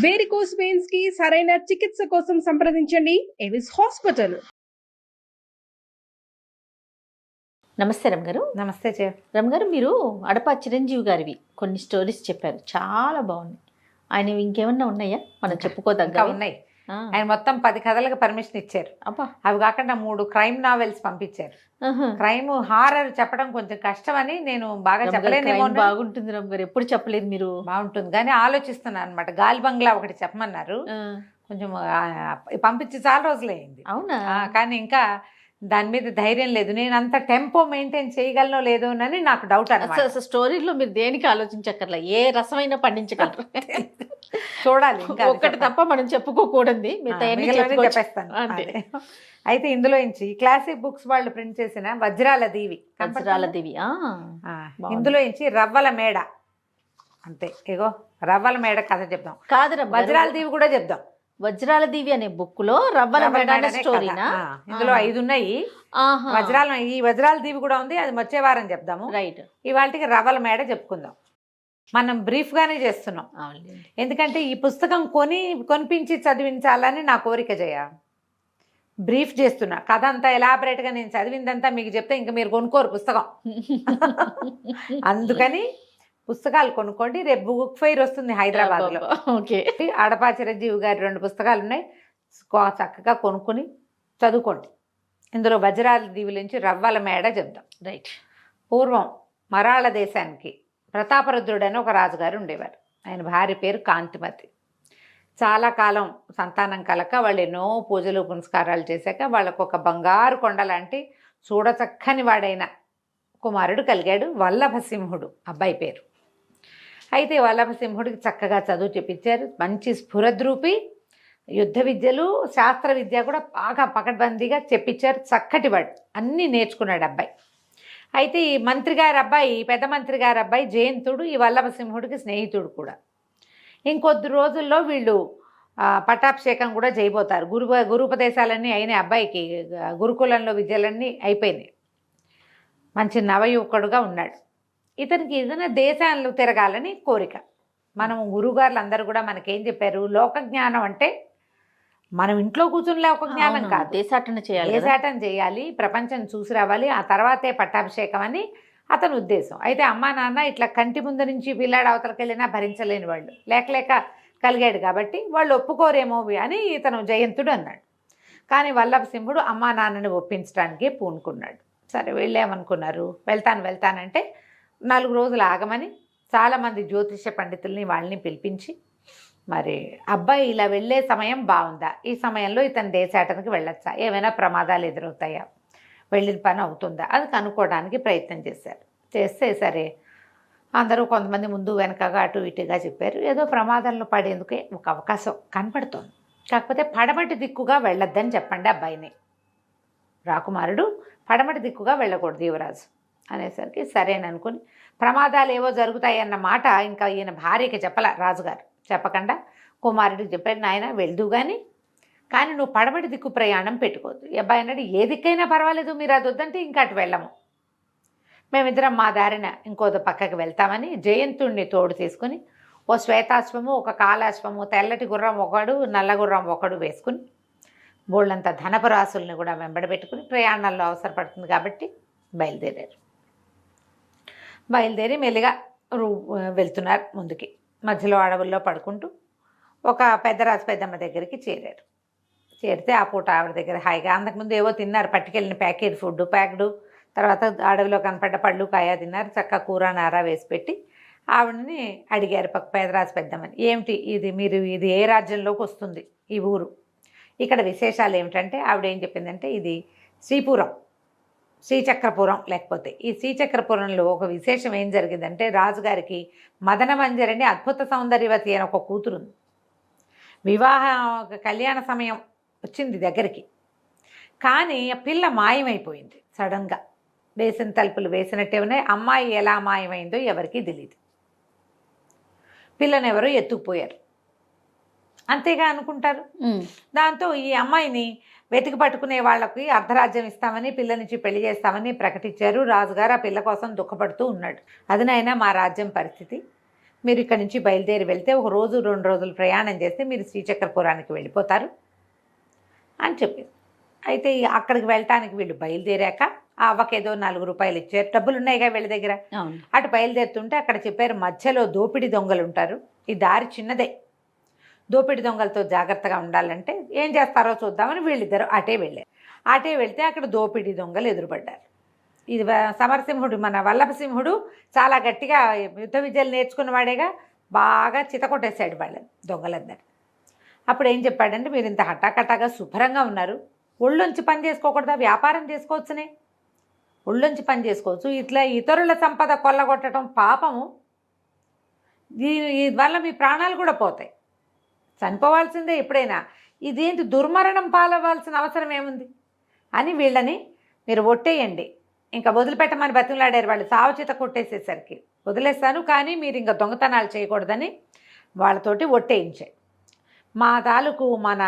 Varicose veins కి సరైన చికిత్స కోసం సంప్రదించండి ఎవిస్ హాస్పిటల్. నమస్తే రమ్ గారు. నమస్తే రమ్ గారు, మీరు అడప చిరంజీవి గారివి కొన్ని స్టోరీస్ చెప్పారు, చాలా బాగున్నాయి. ఆయన ఇంకేమన్నా ఉన్నాయా మనం చెప్పుకోదగ్గ? ఉన్నాయి. ఆయన మొత్తం 10 కథలకు పర్మిషన్ ఇచ్చారు. అవి కాకుండా 3 క్రైమ్ నావెల్స్ పంపించారు. క్రైమ్ హారర్ చెప్పడం కొంచెం కష్టం అని నేను బాగా చెప్పలేను. బాగుంటుంది రమ్ గారు, ఎప్పుడు చెప్పలేదు మీరు. బాగుంటుంది కానీ ఆలోచిస్తున్నాను అనమాట. గాలి బంగ్లా ఒకటి చెప్పమన్నారు, కొంచెం పంపించి చాలా రోజులైంది. అవునా? కానీ ఇంకా దాని మీద ధైర్యం లేదు. నేను అంత టెంపో మెయింటైన్ చేయగలనో లేదో అని నాకు డౌట్ అన్నమాట. స్టోరీలో మీరు దేనికి ఆలోచించక్కర్లా, ఏ రసమైనా పండించగలరు. చూడాలి, ఒకటి తప్ప మనం చెప్పుకోకూడదు, చెప్పేస్తాను. అయితే ఇందులో నుంచి క్లాసిక్ బుక్స్ వాళ్ళు ప్రింట్ చేసిన వజ్రాల దీవి, ఇందులో నుంచి రవ్వల మేడ, అంతే. ఇగో రవ్వల మేడ కథ చెప్దాం. కాదు, వజ్రాల దీవి కూడా చెప్దాం. వజ్రాల దీవి అనే బుక్ లో రవ్వల మేడ స్టోరీనా? ఇందులో 5 ఉన్నాయి. ఈ వజ్రాల దీవి కూడా ఉంది, అది వచ్చే వారం చెప్దాము. రైట్. ఇవాళకి రవ్వల మేడ చెప్పుకుందాం. మనం బ్రీఫ్ గానే చేస్తున్నాం, ఎందుకంటే ఈ పుస్తకం కొనిపించి చదివించాలని నా కోరిక. బ్రీఫ్ చేస్తున్నా, కథ అంతా ఎలాబరేట్ గా నేను చదివిందంతా మీకు చెప్తే ఇంకా మీరు కొనుక్కోరు పుస్తకం. అందుకని పుస్తకాలు కొనుక్కోండి. రేపు బుక్ ఫెయిర్ వస్తుంది హైదరాబాద్ లో. అడపా చిరంజీవి గారి 2 పుస్తకాలు ఉన్నాయి, చక్కగా కొనుక్కొని చదువుకోండి. ఇందులో వజ్రాల దీవుల నుంచి రవ్వల మేడ చెప్దాం. రైట్. పూర్వం మరాళ దేశానికి ప్రతాపరుద్రుడని ఒక రాజుగారు ఉండేవారు. ఆయన భార్య పేరు కాంతిమతి. చాలా కాలం సంతానం కలక వాళ్ళు ఎన్నో పూజలు పునస్కారాలు చేశాక వాళ్ళకు ఒక బంగారు కొండ లాంటి చూడచక్కని వాడైన కుమారుడు కలిగాడు, వల్లభసింహుడు అబ్బాయి పేరు. అయితే వల్లభసింహుడికి చక్కగా చదువు చెప్పించారు. మంచి స్ఫురద్రూపి, యుద్ధ విద్యలు శాస్త్ర విద్య కూడా బాగా పకడ్బందీగా చెప్పించారు. చక్కటి వాడు, అన్నీ నేర్చుకున్నాడు అబ్బాయి. అయితే ఈ మంత్రి గారి అబ్బాయి, పెద్ద మంత్రి గారి అబ్బాయి జయంతుడు ఈ వల్లభసింహుడికి స్నేహితుడు కూడా. ఇంకొద్ది రోజుల్లో వీళ్ళు పట్టాభిషేకం కూడా చేయబోతారు. గురుపదేశాలన్నీ అయినాయి అబ్బాయికి, గురుకులంలో విద్యలన్నీ అయిపోయినాయి. మంచి నవయువకుడుగా ఉన్నాడు. ఇతనికి ఏదైనా దేశాల్లో తిరగాలని కోరిక. మనం గురువుగారులు అందరూ కూడా మనకేం చెప్పారు, లోకజ్ఞానం అంటే మనం ఇంట్లో కూర్చుని లోక జ్ఞానం కాదు, దేశాటన చేయాలి, ప్రపంచం చూసి రావాలి, ఆ తర్వాతే పట్టాభిషేకం అని అతని ఉద్దేశం. అయితే అమ్మా నాన్న ఇట్లా కంటి ముందు నుంచి పిల్లాడు అవతలకి వెళ్ళినా భరించలేని వాళ్ళు, లేక కలిగాడు కాబట్టి వాళ్ళు ఒప్పుకోరేమో అని ఇతను జయంతుడు అన్నాడు. కానీ వల్లభసింహుడు అమ్మా నాన్నని ఒప్పించడానికి పూనుకున్నాడు. సరే వెళ్ళామనుకున్నారు. వెళ్తానంటే 4 రోజులు ఆగమని చాలామంది జ్యోతిష పండితుల్ని వాళ్ళని పిలిపించి, మరి అబ్బాయి ఇలా వెళ్ళే సమయం బాగుందా, ఈ సమయంలో ఇతను దేశాటనకి వెళ్ళొచ్చా, ఏమైనా ప్రమాదాలు ఎదురవుతాయా, వెళ్ళిన పని అవుతుందా, అది కనుక్కోవడానికి ప్రయత్నం చేస్తే సరే అందరూ కొంతమంది ముందు వెనకగా అటు ఇటుగా చెప్పారు. ఏదో ప్రమాదంలో పడేందుకే ఒక అవకాశం కనపడుతోంది. కాకపోతే పడమటి దిక్కుగా వెళ్ళొద్దని చెప్పండి అబ్బాయిని. రాకుమారుడు పడమటి దిక్కుగా వెళ్ళకూడదు యువరాజు అనేసరికి సరేననుకుని, ప్రమాదాలు ఏవో జరుగుతాయన్న మాట ఇంకా ఈయన భార్యకి చెప్పల రాజుగారు. చెప్పకుండా కుమారుడికి చెప్పారు, నాయన వెళ్దు కానీ నువ్వు పడమటి దిక్కు ప్రయాణం పెట్టుకోవద్దు. ఈ అబ్బాయి అన్నాడు, ఏ దిక్కైనా పర్వాలేదు, మీరు అది వద్దంటే ఇంకా అటు వెళ్ళము, మేమిద్దరం మా దారిన ఇంకో పక్కకి వెళ్తామని జయంతుడిని తోడు తీసుకుని ఓ శ్వేతాశ్వము, ఒక కాలాశ్వము, తెల్లటి గుర్రం ఒకడు, నల్ల గుర్రం ఒకడు వేసుకుని బోళ్ళంత ధనపరాశుల్ని కూడా వెంబడబెట్టుకుని ప్రయాణాల్లో అవసరపడుతుంది కాబట్టి బయలుదేరి మెల్లిగా వెళ్తున్నారు ముందుకి. మధ్యలో అడవుల్లో పడుకుంటూ ఒక పెద్దరాజు పెద్దమ్మ దగ్గరికి చేరితే ఆ పూట ఆవిడ దగ్గర హాయిగా అంతకుముందు ఏవో తిన్నారు, పట్టుకెళ్ళిన ప్యాకెట్ ఫుడ్ ప్యాక్డు, తర్వాత అడవిలో కనపడ్డ పళ్ళు కాయ తిన్నారు. చక్కగా కూర నారా వేసి పెట్టి ఆవిడని అడిగారు పెద్దరాజు పెద్దమ్మని, ఏమిటి ఇది ఏ రాజ్యంలోకి వస్తుంది ఈ ఊరు, ఇక్కడ విశేషాలు ఏమిటంటే ఆవిడ ఏం చెప్పిందంటే, ఇది శ్రీచక్రపురం. లేకపోతే ఈ శ్రీచక్రపురంలో ఒక విశేషం ఏం జరిగిందంటే, రాజుగారికి మదన మంజరి అని అద్భుత సౌందర్యవతి అని ఒక కూతురుంది. కళ్యాణ సమయం వచ్చింది దగ్గరికి, కానీ ఆ పిల్ల మాయమైపోయింది. సడన్గా వేసిన తలుపులు వేసినట్టే ఉన్నాయి. అమ్మాయి ఎలా మాయమైందో ఎవరికీ తెలియదు. పిల్లని ఎవరో ఎత్తుకుపోయారు, అంతేగా అనుకుంటారు. దాంతో ఈ అమ్మాయిని వెతికి పట్టుకునే వాళ్ళకి అర్ధరాజ్యం ఇస్తామని, పిల్లనిచ్చి పెళ్లి చేస్తామని ప్రకటించారు. రాజుగారు ఆ పిల్ల కోసం దుఃఖపడుతూ ఉన్నాడు. అది నాయనా మా రాజ్యం పరిస్థితి, మీరు ఇక్కడ నుంచి బయలుదేరి వెళ్తే 1 రోజు 2 రోజులు ప్రయాణం చేస్తే మీరు శ్రీచక్రపురానికి వెళ్ళిపోతారు అని చెప్పింది. అయితే అక్కడికి వెళ్ళటానికి వీళ్ళు బయలుదేరాక ఆ అవ్వకేదో 4 రూపాయలు ఇచ్చారు, డబ్బులు ఉన్నాయిగా వీళ్ళ దగ్గర. అటు బయలుదేరుతుంటే అక్కడ చెప్పారు మధ్యలో దోపిడీ దొంగలు ఉంటారు, ఈ దారి చిన్నదే, దోపిడీ దొంగలతో జాగ్రత్తగా ఉండాలంటే ఏం చేస్తారో చూద్దామని వీళ్ళిద్దరు అటే వెళ్ళారు. అటే వెళ్తే అక్కడ దోపిడీ దొంగలు ఎదురుపడ్డారు. ఇది సమరసింహుడు, మన వల్లభసింహుడు చాలా గట్టిగా యుద్ధ విద్యలు నేర్చుకున్నవాడేగా, బాగా చితకొట్టేశాడు వాళ్ళని, దొంగలందరూ. అప్పుడు ఏం చెప్పాడంటే, మీరు ఇంత హఠాకటాగా శుభ్రంగా ఉన్నారు, ఒళ్ళొంచి పని చేసుకోకూడదా, వ్యాపారం చేసుకోవచ్చునే, ఒళ్ళొంచి పని చేసుకోవచ్చు, ఇట్లా ఇతరుల సంపద కొల్లగొట్టడం పాపము, దీని వల్ల మీ ప్రాణాలు కూడా పోతాయి, చనిపోవాల్సిందే ఎప్పుడైనా, ఇదేంటి దుర్మరణం పాలవ్వాల్సిన అవసరం ఏముంది అని వీళ్ళని మీరు ఒట్టేయండి, ఇంకా వదిలిపెట్టమని బతిమలాడారు వాళ్ళు. సావచిత కొట్టేసేసరికి వదిలేస్తాను కానీ మీరు ఇంకా దొంగతనాలు చేయకూడదని వాళ్ళతోటి ఒట్టేయించాడు. మా తాలూకు మన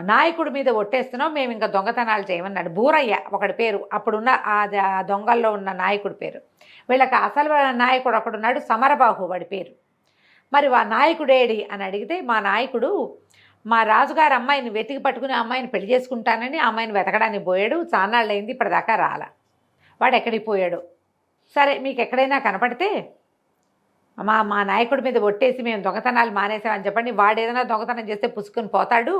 నాయకుడి మీద ఒట్టేస్తున్నాం, మేము ఇంకా దొంగతనాలు చేయమన్నాడు. బూరయ్య ఒకటి పేరు, అప్పుడున్న ఆ దొంగల్లో ఉన్న నాయకుడి పేరు. వీళ్ళకి అసలు నాయకుడు ఒకడున్నాడు, సమరబాహు వాడి పేరు. మరి ఆ నాయకుడేడి అని అడిగితే, మా నాయకుడు మా రాజుగారి అమ్మాయిని వెతికి పట్టుకుని అమ్మాయిని పెళ్లి చేసుకుంటానని అమ్మాయిని వెతకడానికి పోయాడు, చాన్నాళ్ళు అయింది, ఇప్పటిదాకా రాలా, వాడు ఎక్కడికి పోయాడు. సరే మీకు ఎక్కడైనా కనపడితే మా నాయకుడి మీద ఒట్టేసి మేము దొంగతనాలు మానేసామని చెప్పండి, వాడు ఏదైనా దొంగతనం చేస్తే పుసుకుని పోతాడు,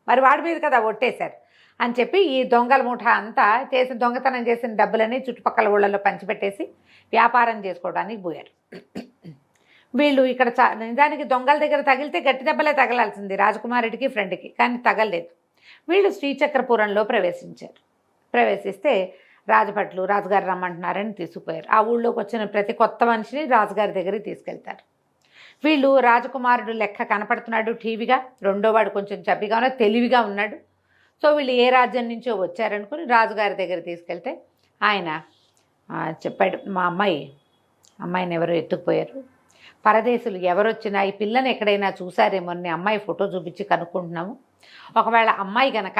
మరి వాడి మీద కదా ఒట్టేశారు అని చెప్పి ఈ దొంగల ముఠా అంతా చేసి దొంగతనం చేసిన డబ్బులని చుట్టుపక్కల ఊళ్ళల్లో పంచిపెట్టేసి వ్యాపారం చేసుకోవడానికి పోయారు. వీళ్ళు ఇక్కడ నిజానికి దొంగల దగ్గర తగిలితే గట్టి దెబ్బలే తగలాల్సింది రాజకుమారుడికి ఫ్రెండ్కి, కానీ తగలలేదు. వీళ్ళు శ్రీచక్రపురంలో ప్రవేశించారు. ప్రవేశిస్తే రాజభట్లు రాజుగారు రమ్మంటున్నారని తీసుకుపోయారు. ఆ ఊళ్ళోకి వచ్చిన ప్రతి కొత్త మనిషిని రాజుగారి దగ్గరికి తీసుకెళ్తారు. వీళ్ళు రాజకుమారుడు లెక్క కనపడుతున్నాడు టీవీగా, రెండోవాడు కొంచెం చబ్బిగా ఉన్నాడు, తెలివిగా ఉన్నాడు. సో వీళ్ళు ఏ రాజ్యం నుంచో వచ్చారనుకుని రాజుగారి దగ్గర తీసుకెళ్తే ఆయన చెప్పాడు, మా అమ్మాయిని ఎవరో ఎత్తుకుపోయారు, పరదేశులు ఎవరొచ్చినా ఈ పిల్లని ఎక్కడైనా చూసారేమో అని అమ్మాయి ఫోటో చూపించి కనుక్కుంటున్నాము, ఒకవేళ అమ్మాయి గనక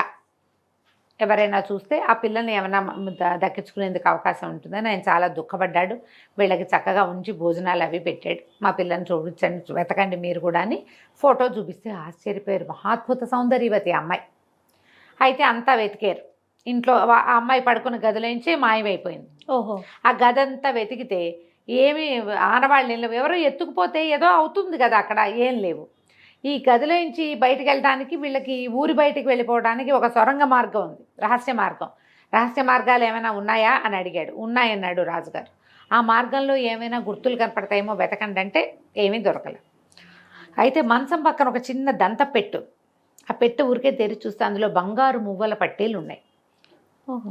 ఎవరైనా చూస్తే ఆ పిల్లని ఏమైనా దక్కించుకునేందుకు అవకాశం ఉంటుందని ఆయన చాలా దుఃఖపడ్డాడు. వీళ్ళకి చక్కగా ఉంచి భోజనాలు అవి పెట్టాడు. మా పిల్లని చూపించండి, వెతకండి మీరు కూడా అని ఫోటో చూపిస్తే ఆశ్చర్యపోయారు. మహాద్భుత సౌందర్యవతి అమ్మాయి. అయితే అంతా వెతికారు. ఇంట్లో ఆ అమ్మాయి పడుకున్న గదిలోంచి మాయమైపోయింది. ఓహో. ఆ గదంతా వెతికితే ఏమీ ఆనవాళ్ళు ఎవరో ఎత్తుకుపోతే ఏదో అవుతుంది కదా, అక్కడ ఏం లేవు. ఈ గదిలోంచి బయటకు వెళ్ళడానికి వీళ్ళకి ఊరి బయటికి వెళ్ళిపోవడానికి ఒక సొరంగ మార్గం ఉంది, రహస్య మార్గం. రహస్య మార్గాలు ఏమైనా ఉన్నాయా అని అడిగాడు. ఉన్నాయన్నాడు రాజుగారు. ఆ మార్గంలో ఏమైనా గుర్తులు కనపడతాయేమో వెతకండి అంటే ఏమీ దొరకలేదు. అయితే మంచం పక్కన ఒక చిన్న దంత పెట్టు, ఆ పెట్టు ఊరికే తెరిచి చూస్తే అందులో బంగారు మువ్వల పట్టీలు ఉన్నాయి.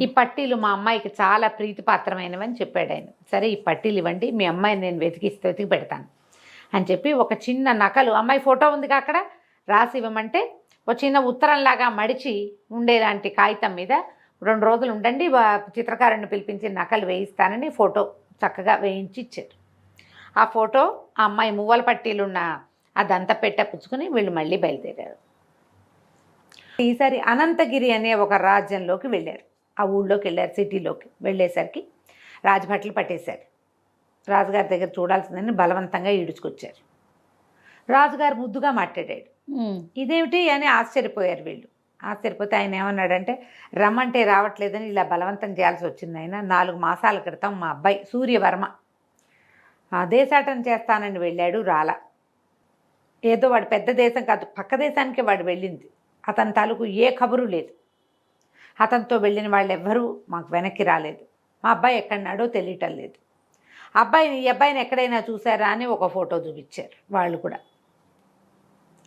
ఈ పట్టీలు మా అమ్మాయికి చాలా ప్రీతిపాత్రమైనవని చెప్పాడు ఆయన. సరే ఈ పట్టీలు ఇవ్వండి, మీ అమ్మాయిని నేను వెతికి పెడతాను అని చెప్పి ఒక చిన్న నకలు, అమ్మాయి ఫోటో ఉందిగా అక్కడ, రాసి ఇవ్వమంటే ఒక చిన్న ఉత్తరంలాగా మడిచి ఉండేలాంటి కాగితం మీద 2 రోజులు ఉండండి, చిత్రకారుని పిలిపించి నకలు వేయిస్తానని ఫోటో చక్కగా వేయించి ఇచ్చారు. ఆ ఫోటో ఆ అమ్మాయి మువ్వల పట్టీలున్న ఆ దంత పెట్ట పుచ్చుకొని వీళ్ళు మళ్ళీ బయలుదేరారు. ఈసారి అనంతగిరి అనే ఒక రాజ్యంలోకి వెళ్ళారు. ఆ ఊళ్ళోకి వెళ్ళారు, సిటీలోకి వెళ్ళేసరికి రాజభట్లు పట్టేశారు. రాజుగారి దగ్గర చూడాల్సిందని బలవంతంగా ఈడుచుకొచ్చారు. రాజుగారు ముద్దుగా మాట్లాడాడు. ఇదేమిటి అని ఆశ్చర్యపోయారు వీళ్ళు. ఆశ్చర్యపోతే ఆయన ఏమన్నాడంటే, రమ్మంటే రావట్లేదని ఇలా బలవంతం చేయాల్సి వచ్చింది. ఆయన 4 మాసాల క్రితం మా అబ్బాయి సూర్యవర్మ దేశాటన చేస్తానని వెళ్ళాడు, రాలా. ఏదో వాడు పెద్ద దేశం కాదు, పక్క దేశానికే వాడు వెళ్ళింది. అతని తాలూకు ఏ కబురు లేదు. అతనితో వెళ్ళిన వాళ్ళు ఎవ్వరూ మాకు వెనక్కి రాలేదు. మా అబ్బాయి ఎక్కడున్నాడో తెలియటం లేదు. ఈ అబ్బాయిని ఎక్కడైనా చూసారా అని ఒక ఫోటో చూపించారు వాళ్ళు కూడా.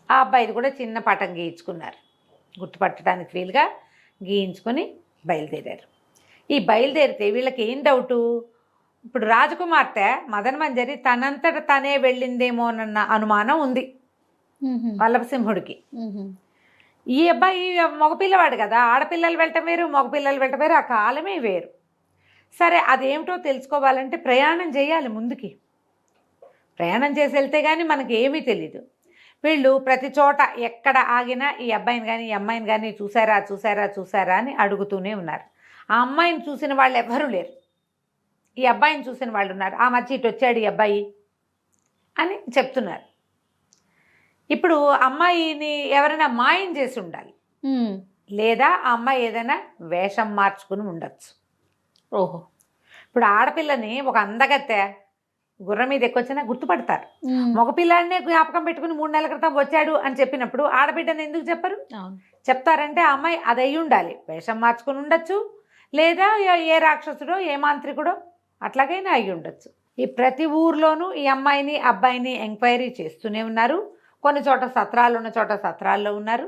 ఆ అబ్బాయిది కూడా చిన్న పటం గీయించుకున్నారు, గుర్తుపట్టడానికి వీలుగా గీయించుకొని బయలుదేరారు. ఈ బయలుదేరితే వీళ్ళకి ఏం డౌటు, ఇప్పుడు రాజకుమార్తె మదనమంజరి తనంతట తనే వెళ్ళిందేమోనన్న అనుమానం ఉంది వల్లభసింహుడికి. ఈ అబ్బాయి మగపిల్లవాడు కదా, ఆడపిల్లలు వెళ్ళటం వేరు, మగపిల్లలు వెళ్ళటం వేరు, ఆ కాలమే వేరు. సరే అదేమిటో తెలుసుకోవాలంటే ప్రయాణం చేయాలి, ముందుకి ప్రయాణం చేసి వెళ్తే కానీ మనకి ఏమీ తెలీదు. వీళ్ళు ప్రతి చోట ఎక్కడ ఆగినా ఈ అబ్బాయిని కానీ ఈ అమ్మాయిని కానీ చూసారా అని అడుగుతూనే ఉన్నారు. ఆ అమ్మాయిని చూసిన వాళ్ళు ఎవ్వరూ లేరు, ఈ అబ్బాయిని చూసిన వాళ్ళు ఉన్నారు. ఆ మధ్య ఇటు వచ్చాడు ఈ అబ్బాయి అని చెప్తున్నారు. ఇప్పుడు అమ్మాయిని ఎవరైనా మాయం చేసి ఉండాలి, లేదా ఆ అమ్మాయి ఏదైనా వేషం మార్చుకుని ఉండొచ్చు. ఓహో. ఇప్పుడు ఆడపిల్లని ఒక అందగత్తె గుర్రం మీద ఎక్కొచ్చినా గుర్తుపడతారు. మగపిల్లాడినే జ్ఞాపకం పెట్టుకుని 3 నెలల క్రితం వచ్చాడు అని చెప్పినప్పుడు ఆడబిడ్డని ఎందుకు చెప్పరు? చెప్తారంటే ఆ అమ్మాయి అది అయి ఉండాలి, వేషం మార్చుకుని ఉండొచ్చు, లేదా ఏ రాక్షసుడో ఏ మాంత్రికుడో అట్లాగైనా అయి ఉండొచ్చు. ఈ ప్రతి ఊర్లోనూ ఈ అమ్మాయిని అబ్బాయిని ఎంక్వైరీ చేస్తూనే ఉన్నారు. కొన్ని చోట సత్రాలు ఉన్న చోట సత్రాల్లో ఉన్నారు.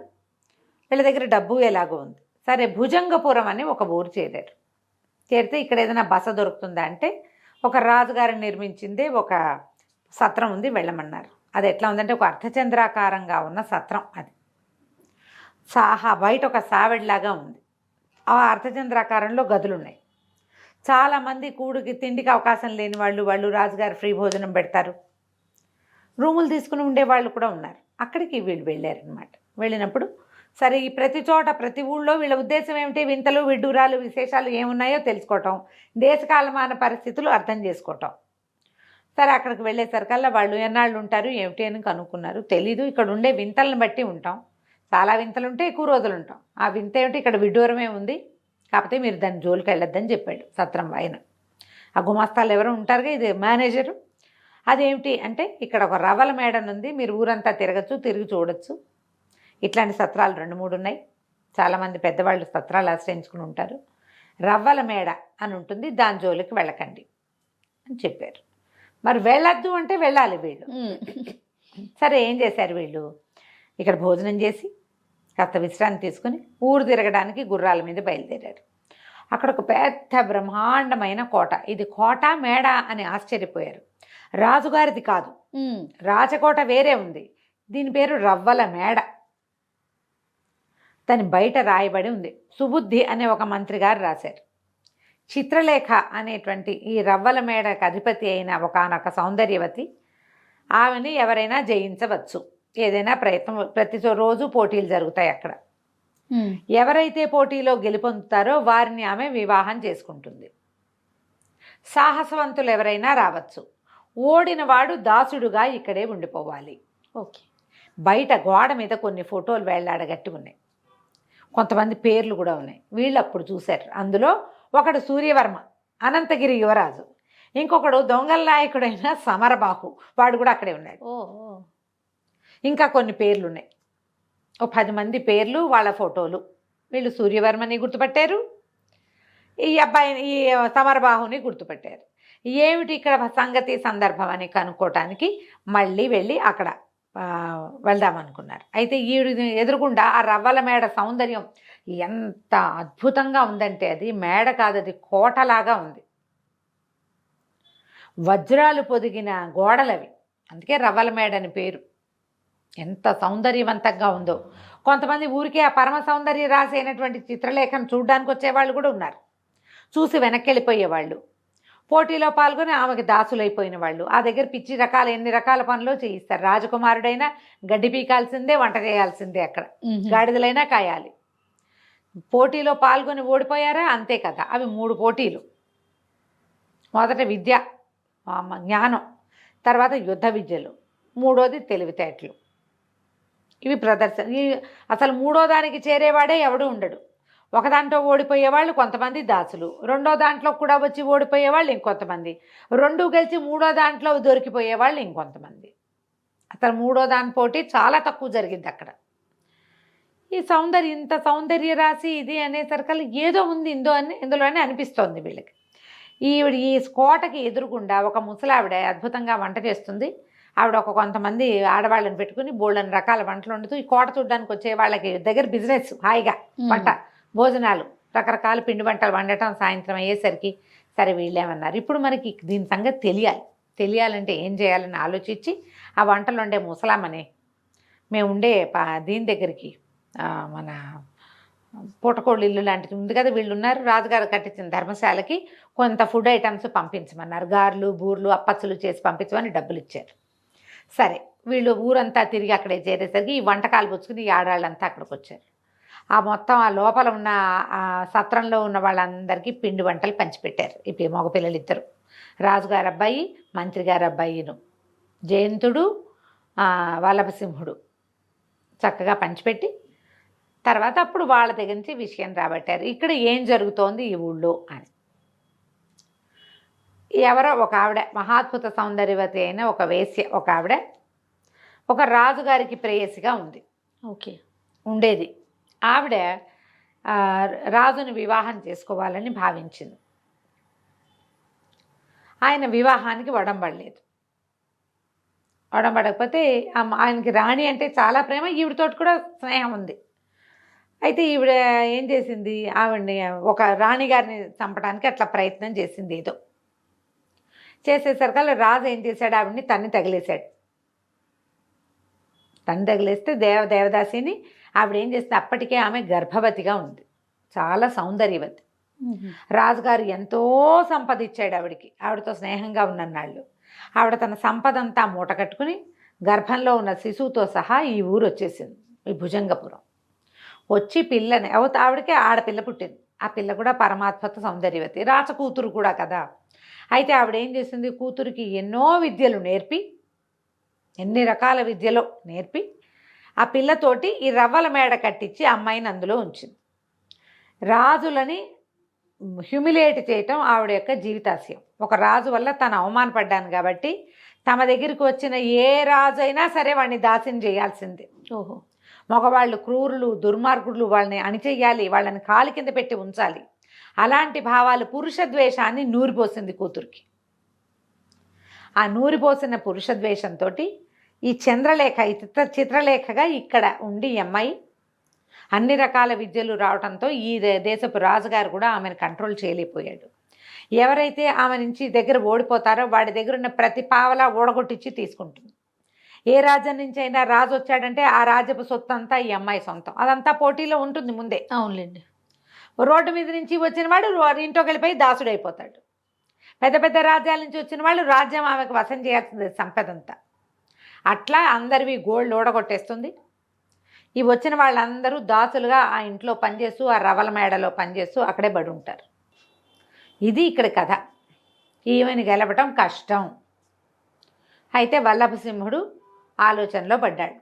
వీళ్ళ దగ్గర డబ్బు ఎలాగో ఉంది. సరే, భుజంగపురం అని ఒక ఊరు చేరారు. చేరితే ఇక్కడ ఏదైనా బస దొరుకుతుందా అంటే ఒక రాజుగారు నిర్మించింది ఒక సత్రం ఉంది, వెళ్ళమన్నారు. అది ఎట్లా ఉందంటే ఒక అర్ధచంద్రాకారంగా ఉన్న సత్రం. అది బయట ఒక సావెడిలాగా ఉంది. ఆ అర్ధచంద్రాకారంలో గదులు ఉన్నాయి. చాలామంది తిండికి అవకాశం లేని వాళ్ళు రాజుగారు ఫ్రీ భోజనం పెడతారు. రూములు తీసుకుని ఉండేవాళ్ళు కూడా ఉన్నారు. అక్కడికి వీళ్ళు వెళ్ళారనమాట. వెళ్ళినప్పుడు సరే, ఈ ప్రతి చోట ప్రతి ఊళ్ళో వీళ్ళ ఉద్దేశం ఏమిటి? వింతలు విడ్డూరాలు విశేషాలు ఏమున్నాయో తెలుసుకోవటం, దేశకాలమాన పరిస్థితులు అర్థం చేసుకోవటం. సరే, అక్కడికి వెళ్ళేసరికల్లా వాళ్ళు ఎన్నాళ్ళు ఉంటారు ఏమిటి అని కనుక్కున్నారు. తెలీదు, ఇక్కడ ఉండే వింతలను బట్టి ఉంటాం. చాలా వింతలు ఉంటే ఎక్కువ రోజులు ఉంటాం. ఆ వింత ఏమిటి? ఇక్కడ విడ్డూరమే ఉంది, కాకపోతే మీరు దాని జోలికి వెళ్ళొద్దని చెప్పాడు సత్రం ఆయన. ఆ గుమాస్తాలు ఎవరో ఉంటారుగా, ఇది మేనేజరు. అదేమిటి అంటే ఇక్కడ ఒక రవ్వల మేడను ఉంది, మీరు ఊరంతా తిరగచ్చు, తిరిగి చూడొచ్చు. ఇట్లాంటి సత్రాలు 2-3 ఉన్నాయి. చాలామంది పెద్దవాళ్ళు సత్రాలు ఆశ్రయించుకుని ఉంటారు. రవ్వల మేడ అని ఉంటుంది, దాని జోలికి వెళ్ళకండి అని చెప్పారు. మరి వెళ్ళొద్దు అంటే వెళ్ళాలి వీళ్ళు. సరే, ఏం చేశారు వీళ్ళు? ఇక్కడ భోజనం చేసి కాస్త విశ్రాంతి తీసుకుని ఊరు తిరగడానికి గుర్రాల మీద బయలుదేరారు. అక్కడ ఒక పెద్ద బ్రహ్మాండమైన కోట. ఇది కోట మేడ అని ఆశ్చర్యపోయారు. రాజుగారిది కాదు, రాజకోట వేరే ఉంది. దీని పేరు రవ్వల మేడ. దాని బయట రాయబడి ఉంది. సుబుద్ధి అనే ఒక మంత్రి గారు రాశారు. చిత్రలేఖ అనేటువంటి ఈ రవ్వల మేడకు అధిపతి అయిన ఒకానొక సౌందర్యవతి, ఆమెని ఎవరైనా జయించవచ్చు. ఏదైనా ప్రయత్నం, ప్రతి రోజు పోటీలు జరుగుతాయి అక్కడ. ఎవరైతే పోటీలో గెలుపొందుతారో వారిని ఆమె వివాహం చేసుకుంటుంది. సాహసవంతులు ఎవరైనా రావచ్చు. ఓడిన వాడు దాసుడుగా ఇక్కడే ఉండిపోవాలి. ఓకే. బయట గోడ మీద కొన్ని ఫోటోలు వేళ్లాడగట్టి ఉన్నాయి. కొంతమంది పేర్లు కూడా ఉన్నాయి. వీళ్ళు అప్పుడు చూశారు. అందులో ఒకడు సూర్యవర్మ, అనంతగిరి యువరాజు. ఇంకొకడు దొంగల నాయకుడైన సమరబాహు, వాడు కూడా అక్కడే ఉన్నాడు. ఇంకా కొన్ని పేర్లు ఉన్నాయి. ఓ 10 మంది పేర్లు, వాళ్ళ ఫోటోలు. వీళ్ళు సూర్యవర్మని గుర్తుపట్టారు, ఈ అబ్బాయిని, ఈ సమరబాహుని గుర్తుపట్టారు. ఏమిటి ఇక్కడ సంగతి సందర్భం అని కనుక్కోవటానికి మళ్ళీ వెళ్ళి అక్కడ వెళ్దామనుకున్నారు. అయితే ఈవిడ ఎదురుగుండా ఆ రవ్వల మేడ సౌందర్యం ఎంత అద్భుతంగా ఉందంటే, అది మేడ కాదు, అది కోటలాగా ఉంది. వజ్రాలు పొదిగిన గోడలవి, అందుకే రవ్వల మేడ అని పేరు. ఎంత సౌందర్యవంతంగా ఉందో. కొంతమంది ఊరికే ఆ పరమ సౌందర్య రాసి అయినటువంటి చిత్రలేఖను చూడడానికి వచ్చేవాళ్ళు కూడా ఉన్నారు. చూసి వెనక్కి వెళ్ళిపోయేవాళ్ళు. పోటీలో పాల్గొని ఆమెకి దాసులైపోయిన వాళ్ళు. ఆ దగ్గర పిచ్చి ఎన్ని రకాల పనులు చేయిస్తారు. రాజకుమారుడైనా గడ్డి పీకాల్సిందే, వంట చేయాల్సిందే, అక్కడ గాడిదలైనా కాయాలి. పోటీలో పాల్గొని ఓడిపోయారా, అంతే కదా. అవి 3 పోటీలు. మొదట విద్య, జ్ఞానం, తర్వాత యుద్ధ విద్యలు, 3వది తెలివితేటలు. ఇవి ప్రదర్శన. అసలు 3వ దానికి చేరేవాడే ఎవడు ఉండడు. ఒక దాంట్లో ఓడిపోయేవాళ్ళు కొంతమంది దాసులు, 2వ దాంట్లో కూడా వచ్చి ఓడిపోయేవాళ్ళు ఇంకొంతమంది, 2 గెలిచి 3వ దాంట్లో దొరికిపోయేవాళ్ళు ఇంకొంతమంది. అసలు 3వ దాని పోటీ చాలా తక్కువ జరిగింది అక్కడ. ఈ ఇంత సౌందర్య రాశి ఇది అనేసరికల్లా ఏదో ఉంది ఇందులోనే అనిపిస్తోంది వీళ్ళకి. ఈ కోటకి ఎదురుగుండా ఒక ముసలావిడ అద్భుతంగా వంట చేస్తుంది. ఆవిడ కొంతమంది ఆడవాళ్ళని పెట్టుకుని బోళ్ళని రకాల వంటలు వండుతూ ఈ కోట చూడడానికి వచ్చే వాళ్ళకి దగ్గర బిజినెస్, హాయిగా వంట భోజనాలు, రకరకాల పిండి వంటలు వండటం. సాయంత్రం అయ్యేసరికి సరే వీళ్ళేమన్నారు, ఇప్పుడు మనకి దీని సంగతి తెలియాలంటే ఏం చేయాలని ఆలోచించి ఆ వంటలు వండే ముసలామని మేము ఉండే దీని దగ్గరికి, మన పూటకోళ్ళు ఇల్లు లాంటిది ఉంది కదా, వీళ్ళు ఉన్నారు, రాజుగారు కట్టించిన ధర్మశాలకి కొంత ఫుడ్ ఐటమ్స్ పంపించమన్నారు. గారెలు, బూర్లు, అప్పచ్చులు చేసి పంపించమని డబ్బులు ఇచ్చారు. సరే, వీళ్ళు ఊరంతా తిరిగి అక్కడే చేరేసరికి ఈ వంటకాలు పుచ్చుకుని ఈ ఆడవాళ్ళంతా అక్కడికి వచ్చారు. మొత్తం ఆ లోపల ఉన్న ఆ సత్రంలో ఉన్న వాళ్ళందరికీ పిండి వంటలు పంచిపెట్టారు. ఇప్పుడు మగపిల్లలు 2, రాజుగారు అబ్బాయి, మంత్రి గారు అబ్బాయిను. జయంతుడు వల్లభసింహుడు చక్కగా పంచిపెట్టి తర్వాత అప్పుడు వాళ్ళ దగ్గర నుంచి విషయం రాబట్టారు, ఇక్కడ ఏం జరుగుతోంది ఈ ఊళ్ళో అని. ఎవరో ఒక ఆవిడ మహాద్భుత సౌందర్యవతి అయిన ఒక వేశ్య, ఒక ఆవిడ ఒక రాజుగారికి ప్రేయసిగా ఉంది, ఓకే, ఉండేది. ఆవిడ రాజుని వివాహం చేసుకోవాలని భావించింది. ఆయన వివాహానికి వడంబడలేదు. వడంబడకపోతే ఆయనకి రాణి అంటే చాలా ప్రేమ, ఈవిడతోటి కూడా స్నేహం ఉంది. అయితే ఈవిడ ఏం చేసింది, ఆవిడని ఒక రాణిగారిని చంపడానికి అట్లా ప్రయత్నం చేసింది. ఏదో చేసేసరికల్లా రాజు ఏం చేశాడు, ఆవిడని తన్ని తగిలేశాడు. తన్ని తగిలేస్తే దేవదాసిని ఆవిడ ఏం చేస్తే అప్పటికే ఆమె గర్భవతిగా ఉంది, చాలా సౌందర్యవతి. రాజుగారు ఎంతో సంపద ఇచ్చాడు ఆవిడికి, ఆవిడతో స్నేహంగా ఉన్నన్నాళ్ళు. ఆవిడ తన సంపద అంతా మూట కట్టుకుని గర్భంలో ఉన్న శిశువుతో సహా ఈ ఊరు వచ్చేసింది, ఈ భుజంగపురం. వచ్చి పిల్లని ఆవిడకే ఆడపిల్ల పుట్టింది. ఆ పిల్ల కూడా పరమాత్మత సౌందర్యవతి, రాచకూతురు కూడా కదా. అయితే ఆవిడ ఏం చేసింది, కూతురికి ఎన్నో విద్యలు నేర్పి, ఎన్ని రకాల విద్యలో నేర్పి ఆ పిల్లతోటి ఈ రవ్వల మేడ కట్టించి అమ్మాయిని అందులో ఉంచింది. రాజులని హ్యూమిలియేట్ చేయటం ఆవిడ యొక్క జీవితాశయం. ఒక రాజు వల్ల తను అవమానపడ్డాను కాబట్టి తమ దగ్గరికి వచ్చిన ఏ రాజు అయినా సరే వాడిని దాసిని చేయాల్సిందే. ఓహో, మగవాళ్ళు క్రూరులు దుర్మార్గులు, వాళ్ళని అణిచేయాలి, వాళ్ళని కాలి కింద పెట్టి ఉంచాలి. అలాంటి భావాలు, పురుష ద్వేషాన్ని నూరిపోసింది కూతురికి. ఆ నూరిపోసిన పురుష ద్వేషంతో ఈ చంద్రలేఖ, ఈ చిత్రలేఖగా ఇక్కడ ఉండి అమ్మాయి అన్ని రకాల విద్యలు రావడంతో ఈ దేశపు రాజుగారు కూడా ఆమెను కంట్రోల్ చేయలేకపోయాడు. ఎవరైతే ఆమె నుంచి దగ్గర ఓడిపోతారో వాడి దగ్గర ఉన్న ప్రతి పావలా ఓడగొట్టించి తీసుకుంటుంది. ఏ రాజ్యం నుంచి అయినా రాజు వచ్చాడంటే ఆ రాజ్యపు సొత్తు అంతా ఈ అమ్మాయి సొంతం, అదంతా పోటీలో ఉంటుంది ముందే. అవునులేండి. రోడ్డు మీద నుంచి వచ్చిన వాడు ఇంట్లోకి వెళ్ళిపోయి దాసుడైపోతాడు. పెద్ద పెద్ద రాజ్యాల నుంచి వచ్చిన వాళ్ళు రాజ్యం ఆమెకు వశం చేయాల్సింది సంపదంతా. అట్లా అందరివి గోల్డ్ ఓడగొట్టేస్తుంది. ఈ వచ్చిన వాళ్ళందరూ దాసులుగా ఆ ఇంట్లో పనిచేస్తూ, ఆ రవల మేడలో పనిచేస్తూ అక్కడే పడి ఉంటారు. ఇది ఇక్కడ కథ. ఈమెను గెలవటం కష్టం. అయితే వల్లభసింహుడు ఆలోచనలో పడ్డాడు.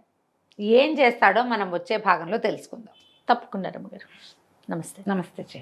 ఏం చేస్తాడో మనం వచ్చే భాగంలో తెలుసుకుందాం. తప్పకుండా రమ్మగారు. నమస్తే. నమస్తే.